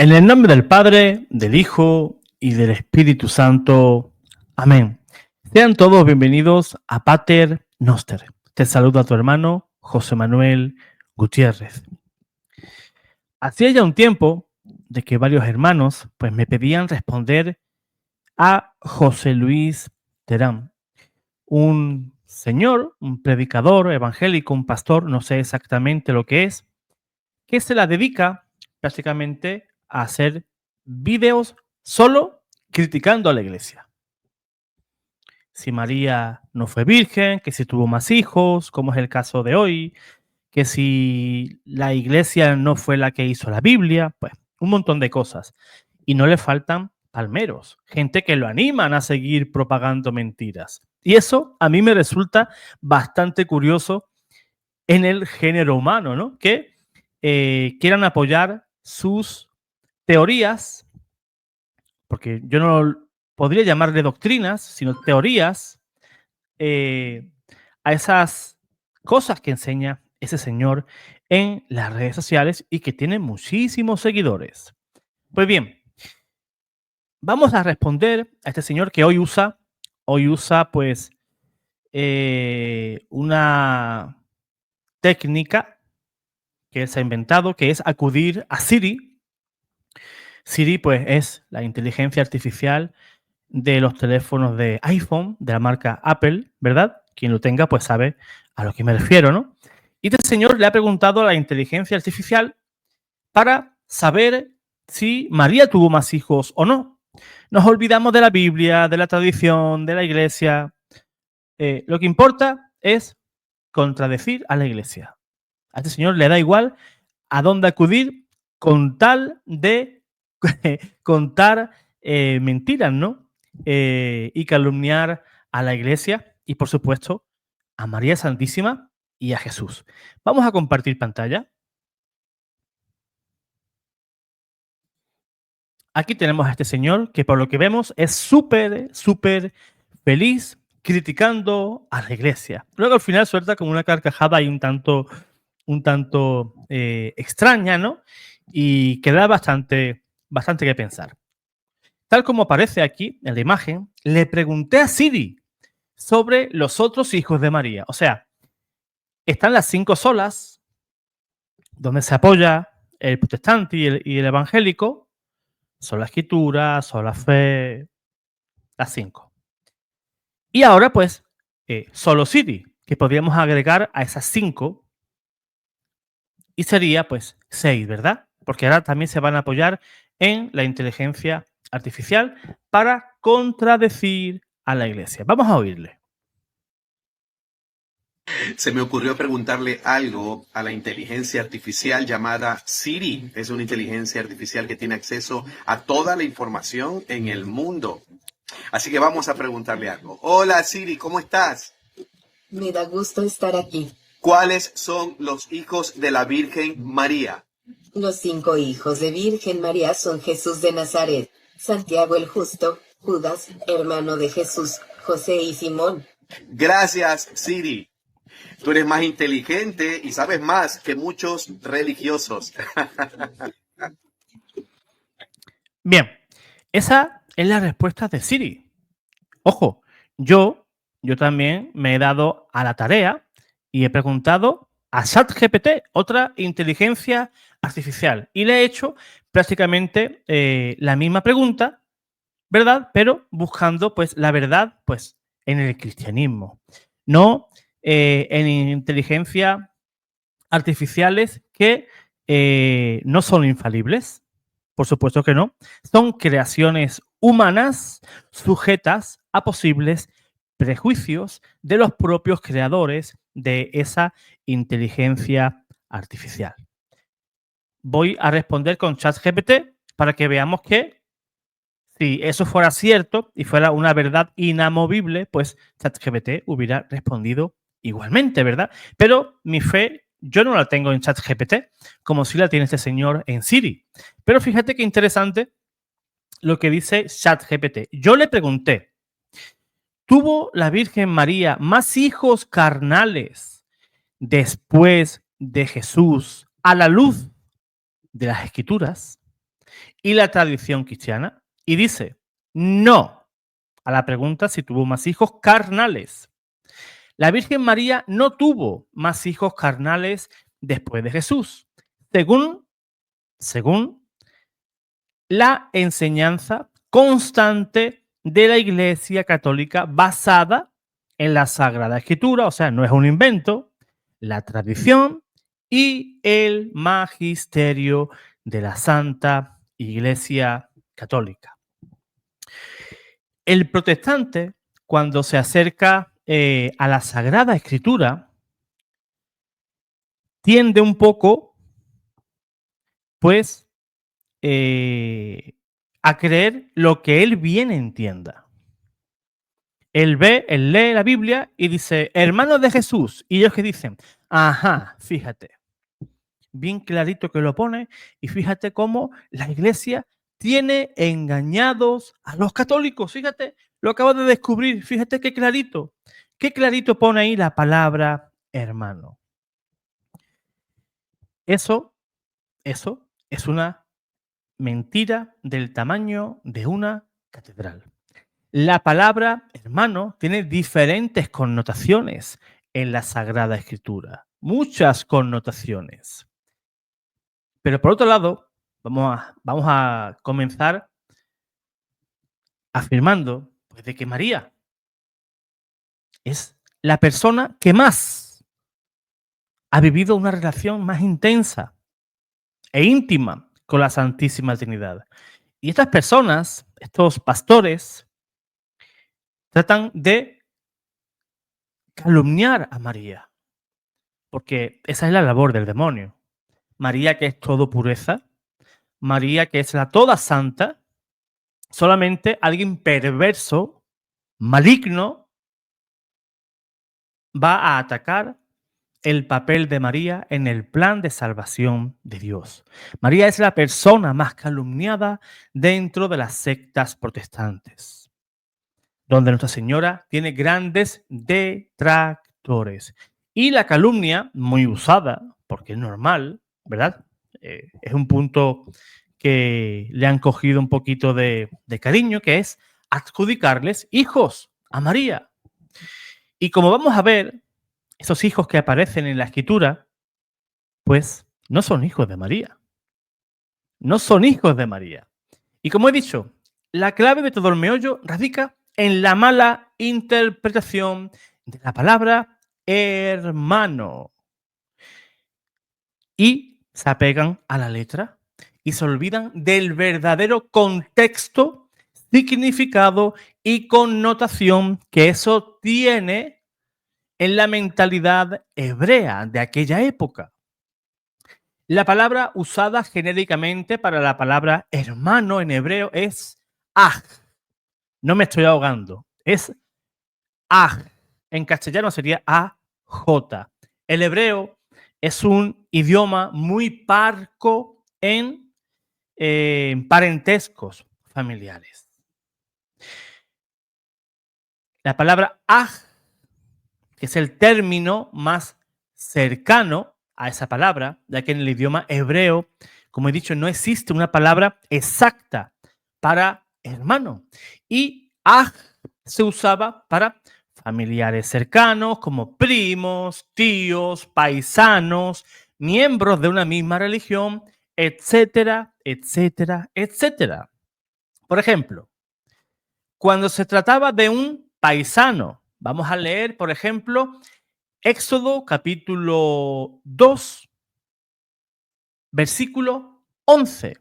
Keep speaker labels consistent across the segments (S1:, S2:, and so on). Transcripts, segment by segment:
S1: En el nombre del Padre, del Hijo y del Espíritu Santo. Amén. Sean todos bienvenidos a Pater Noster. Te saluda tu hermano José Manuel Gutiérrez. Hacía ya un tiempo de que varios hermanos pues me pedían responder a José Luis Terán, un señor, un predicador evangélico, un pastor, no sé exactamente lo que se la dedica prácticamente a hacer vídeos solo criticando a la iglesia. Si María no fue virgen, que si tuvo más hijos, como es el caso de hoy, que si la iglesia no fue la que hizo la Biblia, pues un montón de cosas. Y no le faltan palmeros, gente que lo animan a seguir propagando mentiras. Y eso a mí me resulta bastante curioso en el género humano, ¿no? Que quieran apoyar sus teorías, porque yo no podría llamarle doctrinas, sino teorías, eh, a esas cosas que enseña ese señor en las redes sociales y que tiene muchísimos seguidores. Pues bien, vamos a responder a este señor que hoy usa pues una técnica que él se ha inventado, que es acudir a Siri. Siri, pues, es la inteligencia artificial de los teléfonos de iPhone, de la marca Apple, ¿verdad? Quien lo tenga, pues sabe a lo que me refiero, ¿no? Y este señor le ha preguntado a la inteligencia artificial para saber si María tuvo más hijos o no. Nos olvidamos de la Biblia, de la tradición, de la iglesia. Lo que importa es contradecir a la iglesia. A este señor le da igual a dónde acudir con tal de contar mentiras, ¿no? Y calumniar a la iglesia y, por supuesto, a María Santísima y a Jesús. Vamos a compartir pantalla. Aquí tenemos a este señor que, por lo que vemos, es súper feliz criticando a la iglesia. Luego al final suelta como una carcajada y un tanto extraña, ¿no? Y que da bastante que pensar. Tal como aparece aquí en la imagen, le pregunté a Siri sobre los otros hijos de María. O sea, están las 5 solas, donde se apoya el protestante y el evangélico, son la escritura, son la fe, las 5. Y ahora, pues, solo Siri, que podríamos agregar a esas 5 y sería, pues, 6, ¿verdad? Porque ahora también se van a apoyar en la inteligencia artificial para contradecir a la iglesia. Vamos a oírle.
S2: Se me ocurrió preguntarle algo a la inteligencia artificial llamada Siri. Es una inteligencia artificial que tiene acceso a toda la información en el mundo. Así que vamos a preguntarle algo. Hola Siri, ¿cómo estás?
S3: Me da gusto estar aquí.
S2: ¿Cuáles son los hijos de la Virgen María?
S3: Los 5 hijos de Virgen María son Jesús de Nazaret, Santiago el Justo, Judas, hermano de Jesús, José y Simón.
S2: Gracias, Siri. Tú eres más inteligente y sabes más que muchos religiosos.
S1: Bien, esa es la respuesta de Siri. Ojo, yo también me he dado a la tarea y he preguntado a ChatGPT, otra inteligencia artificial, y le he hecho prácticamente la misma pregunta, ¿verdad? Pero buscando pues la verdad pues en el cristianismo, no en inteligencia artificiales que no son infalibles. Por supuesto que no. Son creaciones humanas sujetas a posibles prejuicios de los propios creadores de esa inteligencia artificial. Voy a responder con ChatGPT para que veamos que si eso fuera cierto y fuera una verdad inamovible, pues ChatGPT hubiera respondido igualmente, ¿verdad? Pero mi fe yo no la tengo en ChatGPT, como si la tiene este señor en Siri. Pero fíjate qué interesante lo que dice ChatGPT. Yo le pregunté, ¿tuvo la Virgen María más hijos carnales después de Jesús a la luz de las Escrituras? y la tradición cristiana. Y dice no a la pregunta si tuvo más hijos carnales. La Virgen María no tuvo más hijos carnales después de Jesús, según la enseñanza constante de la Iglesia Católica basada en la Sagrada Escritura, o sea, no es un invento, la tradición y el magisterio de la Santa Iglesia Católica. El protestante, cuando se acerca a la Sagrada Escritura, tiende un poco, pues, a creer lo que él bien entienda. Él lee la Biblia y dice, hermanos de Jesús, y ellos que dicen, ajá, fíjate, bien clarito que lo pone, y fíjate cómo la Iglesia tiene engañados a los católicos, fíjate, lo acabo de descubrir, fíjate qué clarito pone ahí la palabra hermano. Eso es una mentira del tamaño de una catedral. La palabra hermano tiene diferentes connotaciones en la Sagrada Escritura, muchas connotaciones. Pero por otro lado, vamos a comenzar afirmando pues, de que María es la persona que más ha vivido una relación más intensa e íntima con la Santísima Trinidad. Y estas personas, estos pastores, tratan de calumniar a María, porque esa es la labor del demonio. María, que es todo pureza, María, que es la toda santa, solamente alguien perverso, maligno, va a atacar el papel de María en el plan de salvación de Dios. María es la persona más calumniada dentro de las sectas protestantes, donde Nuestra Señora tiene grandes detractores. Y la calumnia, muy usada, porque es normal, ¿verdad? Es un punto que le han cogido un poquito de cariño, que es adjudicarles hijos a María. Y como vamos a ver, esos hijos que aparecen en la Escritura, pues no son hijos de María. No son hijos de María. Y como he dicho, la clave de todo el meollo radica en la mala interpretación de la palabra hermano. Y se apegan a la letra y se olvidan del verdadero contexto, significado y connotación que eso tiene en la mentalidad hebrea de aquella época. La palabra usada genéricamente para la palabra hermano en hebreo es aj. No me estoy ahogando. Es aj. En castellano sería aj. El hebreo es un idioma muy parco en parentescos familiares. La palabra aj, que es el término más cercano a esa palabra, ya que en el idioma hebreo, como he dicho, no existe una palabra exacta para hermano. Y aj se usaba para familiares cercanos como primos, tíos, paisanos, miembros de una misma religión, etcétera, etcétera, etcétera. Por ejemplo, cuando se trataba de un paisano, vamos a leer, por ejemplo, Éxodo capítulo 2, versículo 11,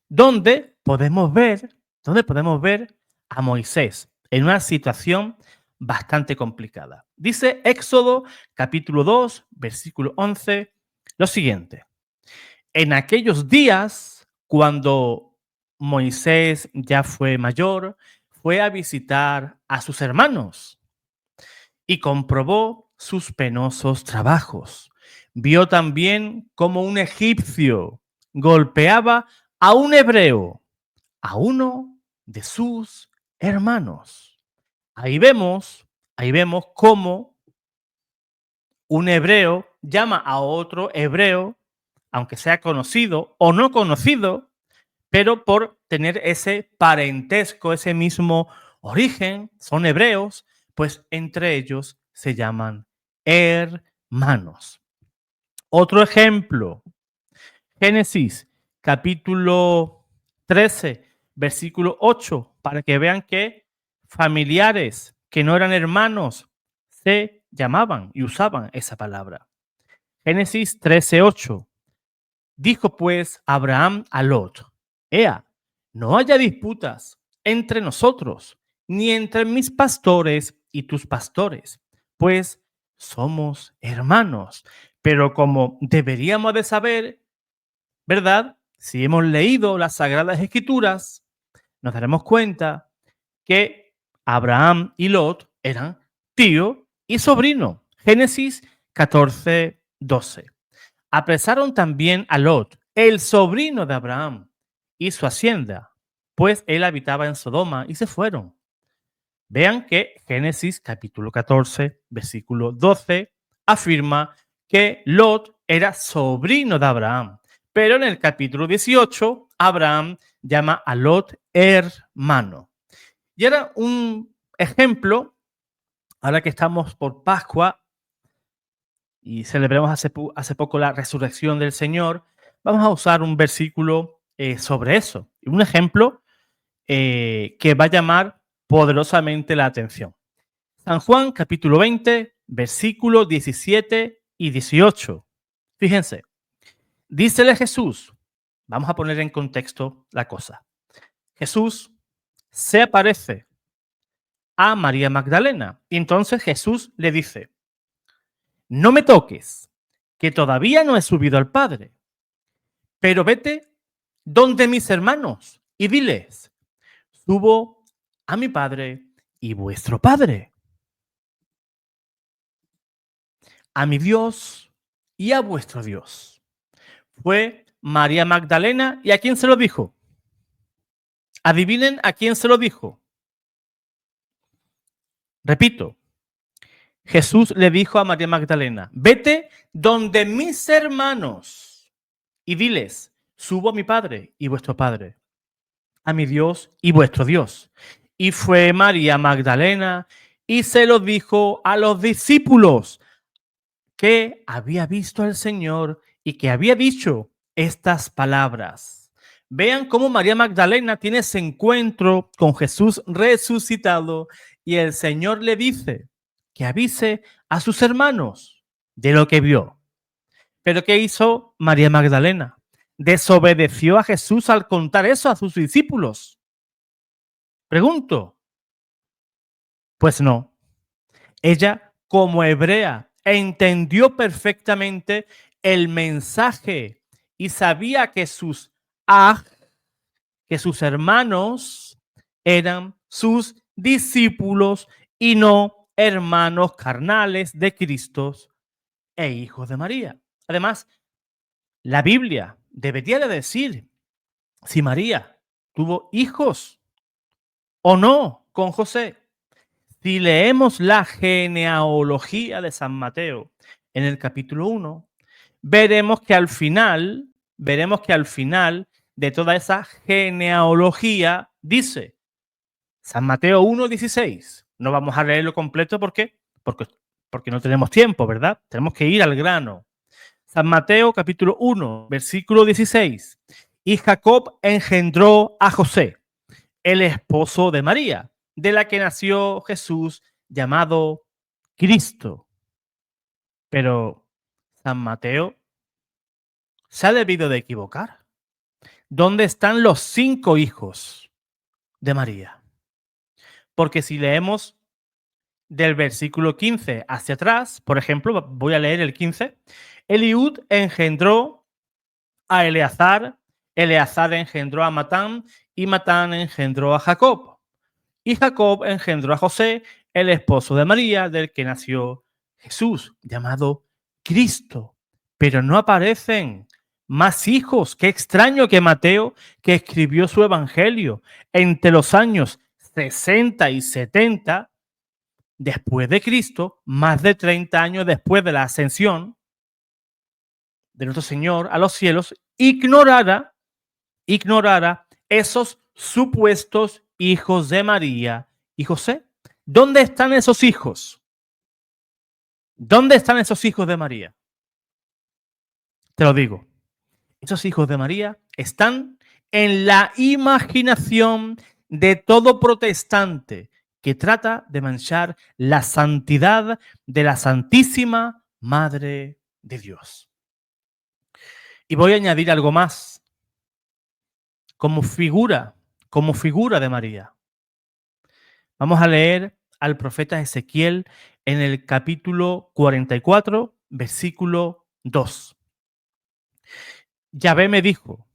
S1: donde podemos ver a Moisés en una situación bastante complicada. Dice Éxodo capítulo 2, versículo 11, lo siguiente. En aquellos días, cuando Moisés ya fue mayor, fue a visitar a sus hermanos y comprobó sus penosos trabajos. Vio también cómo un egipcio golpeaba a un hebreo, a uno de sus hermanos. Ahí vemos cómo un hebreo llama a otro hebreo, aunque sea conocido o no conocido, pero por tener ese parentesco, ese mismo origen, son hebreos, pues entre ellos se llaman hermanos. Otro ejemplo, Génesis capítulo 13, versículo 8, para que vean que familiares que no eran hermanos se llamaban y usaban esa palabra. Génesis 13, 8. Dijo pues Abraham a Lot: Ea, no haya disputas entre nosotros, ni entre mis pastores y tus pastores, pues somos hermanos. Pero como deberíamos de saber, ¿verdad? Si hemos leído las Sagradas Escrituras, nos daremos cuenta que Abraham y Lot eran tío y sobrino. Génesis 14, 12. Apresaron también a Lot, el sobrino de Abraham, y su hacienda, pues él habitaba en Sodoma, y se fueron. Vean que Génesis capítulo 14, versículo 12, afirma que Lot era sobrino de Abraham, pero en el capítulo 18, Abraham llama a Lot hermano. Y era un ejemplo, ahora que estamos por Pascua, y celebramos hace poco la resurrección del Señor, vamos a usar un versículo sobre eso. Un ejemplo que va a llamar poderosamente la atención. San Juan, capítulo 20, versículos 17 y 18. Fíjense, dícele Jesús, vamos a poner en contexto la cosa. Jesús se aparece a María Magdalena y entonces Jesús le dice: no me toques, que todavía no he subido al Padre, pero vete donde mis hermanos y diles: subo a mi Padre y vuestro Padre, a mi Dios y a vuestro Dios. Fue María Magdalena, ¿y a quién se lo dijo? Adivinen a quién se lo dijo. Repito, Jesús le dijo a María Magdalena: vete donde mis hermanos y diles: subo a mi Padre y vuestro Padre, a mi Dios y vuestro Dios. Y fue María Magdalena y se lo dijo a los discípulos que había visto al Señor y que había dicho estas palabras. Vean cómo María Magdalena tiene ese encuentro con Jesús resucitado y el Señor le dice que avise a sus hermanos de lo que vio. Pero ¿qué hizo María Magdalena? ¿Desobedeció a Jesús al contar eso a sus discípulos? Pregunto. Pues no. Ella, como hebrea, entendió perfectamente el mensaje y sabía que sus hermanos eran sus discípulos y no hermanos carnales de Cristo e hijos de María. Además, la Biblia debería de decir si María tuvo hijos o no con José. Si leemos la genealogía de San Mateo en el capítulo 1, veremos que al final de toda esa genealogía dice San Mateo 1:16. No vamos a leerlo completo porque no tenemos tiempo, ¿verdad? Tenemos que ir al grano. San Mateo capítulo 1, versículo 16. Y Jacob engendró a José, el esposo de María, de la que nació Jesús, llamado Cristo. Pero San Mateo se ha debido de equivocar. ¿Dónde están los 5 hijos de María? Porque si leemos del versículo 15 hacia atrás, por ejemplo, voy a leer el 15, Eliud engendró a Eleazar, Eleazar engendró a Matán y Matán engendró a Jacob. Y Jacob engendró a José, el esposo de María, del que nació Jesús, llamado Cristo. Pero no aparecen más hijos. Qué extraño que Mateo, que escribió su evangelio entre los años 60 y 70 después de Cristo, más de 30 años después de la ascensión de nuestro Señor a los cielos, ignorara esos supuestos hijos de María y José. ¿Dónde están esos hijos? ¿Dónde están esos hijos de María? Te lo digo. Esos hijos de María están en la imaginación de todo protestante que trata de manchar la santidad de la Santísima Madre de Dios. Y voy a añadir algo más. Como figura de María. Vamos a leer al profeta Ezequiel en el capítulo 44, versículo 2. Yahvé me dijo: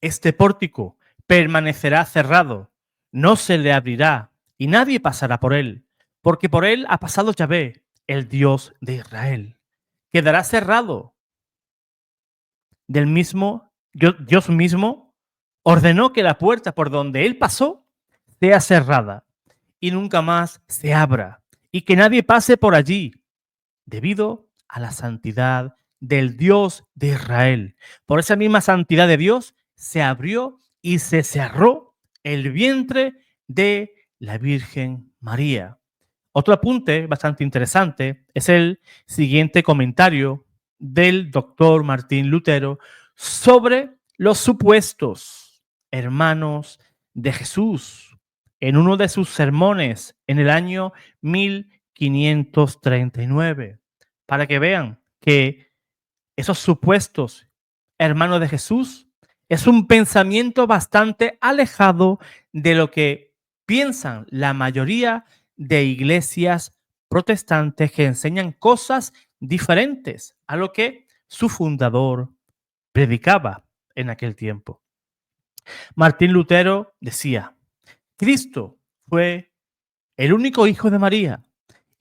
S1: este pórtico permanecerá cerrado, no se le abrirá y nadie pasará por él, porque por él ha pasado Yahvé, el Dios de Israel. Quedará cerrado. Del mismo, Dios mismo ordenó que la puerta por donde él pasó sea cerrada y nunca más se abra, y que nadie pase por allí, debido a la santidad del Dios de Israel. Por esa misma santidad de Dios se abrió y se cerró el vientre de la Virgen María. Otro apunte bastante interesante es el siguiente comentario del doctor Martín Lutero sobre los supuestos hermanos de Jesús en uno de sus sermones en el año 1539, para que vean que esos supuestos hermanos de Jesús es un pensamiento bastante alejado de lo que piensan la mayoría de iglesias protestantes que enseñan cosas diferentes a lo que su fundador predicaba en aquel tiempo. Martín Lutero decía: Cristo fue el único hijo de María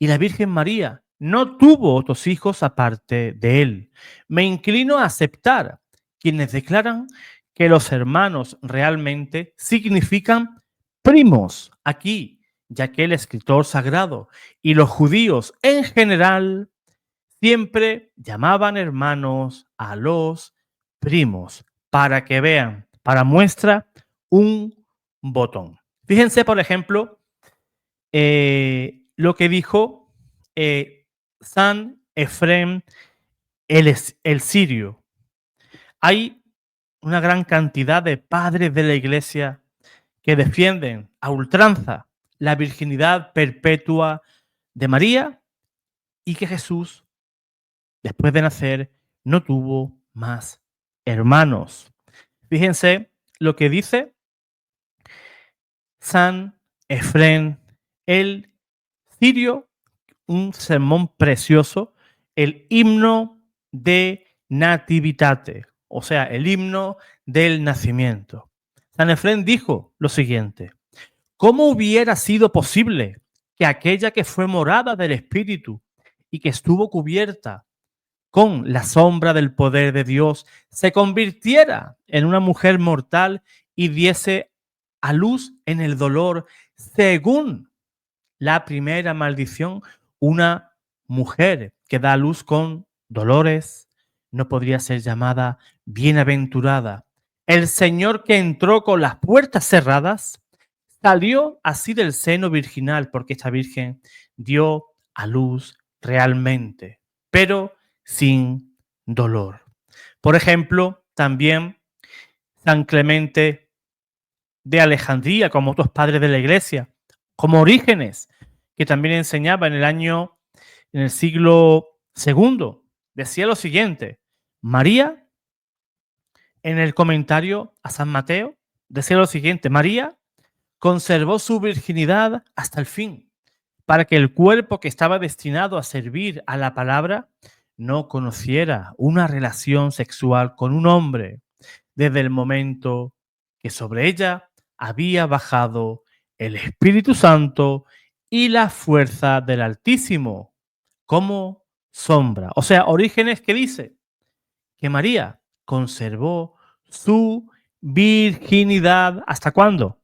S1: y la Virgen María no tuvo otros hijos aparte de él. Me inclino a aceptar quienes declaran que los hermanos realmente significan primos aquí, ya que el escritor sagrado y los judíos en general siempre llamaban hermanos a los primos, para que vean, para muestra un botón. Fíjense, por ejemplo, lo que dijo San Efrén el sirio. Hay una gran cantidad de padres de la iglesia que defienden a ultranza la virginidad perpetua de María y que Jesús, después de nacer, no tuvo más hermanos. Fíjense lo que dice San Efrén el sirio, un sermón precioso, el himno de Nativitate, o sea, el himno del nacimiento. San Efrén dijo lo siguiente: ¿cómo hubiera sido posible que aquella que fue morada del Espíritu y que estuvo cubierta con la sombra del poder de Dios se convirtiera en una mujer mortal y diese a luz en el dolor según la primera maldición? Una mujer que da a luz con dolores no podría ser llamada bienaventurada. El Señor, que entró con las puertas cerradas, salió así del seno virginal, porque esta virgen dio a luz realmente, pero sin dolor. Por ejemplo, también San Clemente de Alejandría, como otros padres de la iglesia, como Orígenes, que también enseñaba en el siglo II, decía lo siguiente: María, en el comentario a San Mateo, decía lo siguiente: María conservó su virginidad hasta el fin, para que el cuerpo que estaba destinado a servir a la palabra no conociera una relación sexual con un hombre desde el momento que sobre ella había bajado el Espíritu Santo y la fuerza del Altísimo como sombra. O sea, Orígenes, que dice que María conservó su virginidad ¿hasta cuándo?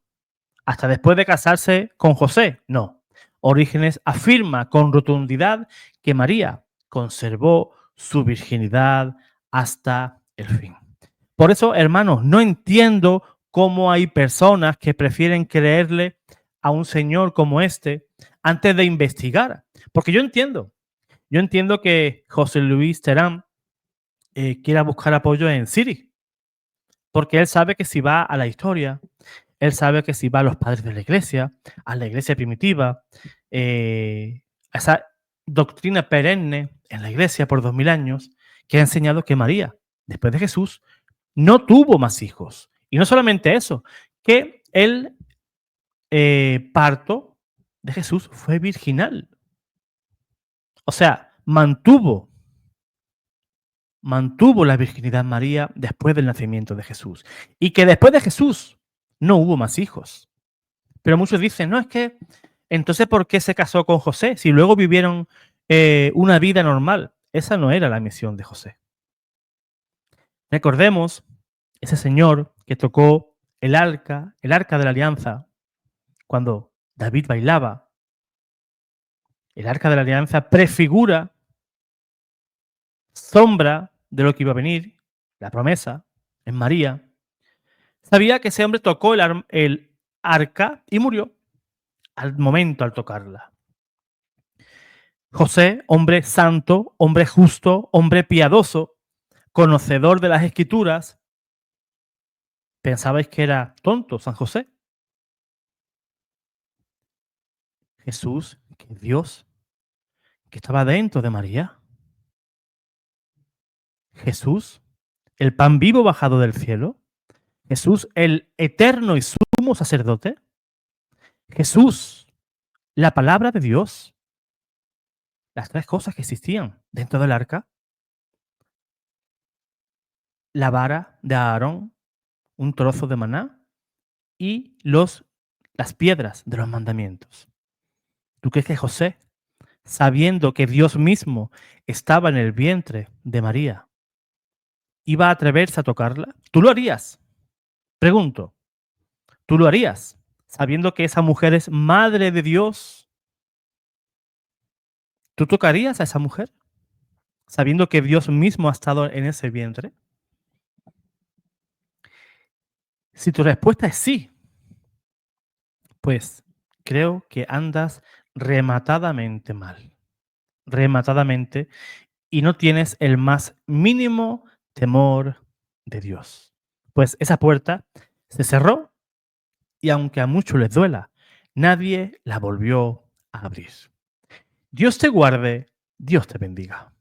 S1: ¿Hasta después de casarse con José? No. Orígenes afirma con rotundidad que María conservó su virginidad hasta el fin. Por eso, hermanos, no entiendo cómo hay personas que prefieren creerle a un señor como este antes de investigar. Porque yo entiendo que José Luis Terán quiera buscar apoyo en Siri, porque él sabe que si va a la historia, él sabe que si va a los padres de la iglesia primitiva, a esa doctrina perenne en la iglesia por 2000 años, que ha enseñado que María, después de Jesús, no tuvo más hijos. Y no solamente eso, que el parto de Jesús fue virginal. O sea, mantuvo la virginidad María después del nacimiento de Jesús. Y que después de Jesús no hubo más hijos. Pero muchos dicen, no, es que entonces ¿por qué se casó con José? Si luego vivieron una vida normal. Esa no era la misión de José. Recordemos ese señor que tocó el arca de la alianza, cuando David bailaba. El arca de la alianza prefigura, sombra de lo que iba a venir, la promesa en María. Sabía que ese hombre tocó el arca y murió al tocarla. José, hombre santo, hombre justo, hombre piadoso, conocedor de las escrituras. ¿Pensabais que era tonto San José? Jesús, que Dios, que estaba dentro de María. Jesús, el pan vivo bajado del cielo. Jesús, el eterno y sumo sacerdote. Jesús, la palabra de Dios. Las tres cosas que existían dentro del arca. La vara de Aarón, un trozo de maná y las piedras de los mandamientos. ¿Tú crees que José, sabiendo que Dios mismo estaba en el vientre de María, iba a atreverse a tocarla? ¿Tú lo harías? Pregunto, ¿tú lo harías sabiendo que esa mujer es madre de Dios? ¿Tú tocarías a esa mujer sabiendo que Dios mismo ha estado en ese vientre? Si tu respuesta es sí, pues creo que andas rematadamente mal. Rematadamente, y no tienes el más mínimo temor de Dios. Pues esa puerta se cerró y aunque a muchos les duela, nadie la volvió a abrir. Dios te guarde, Dios te bendiga.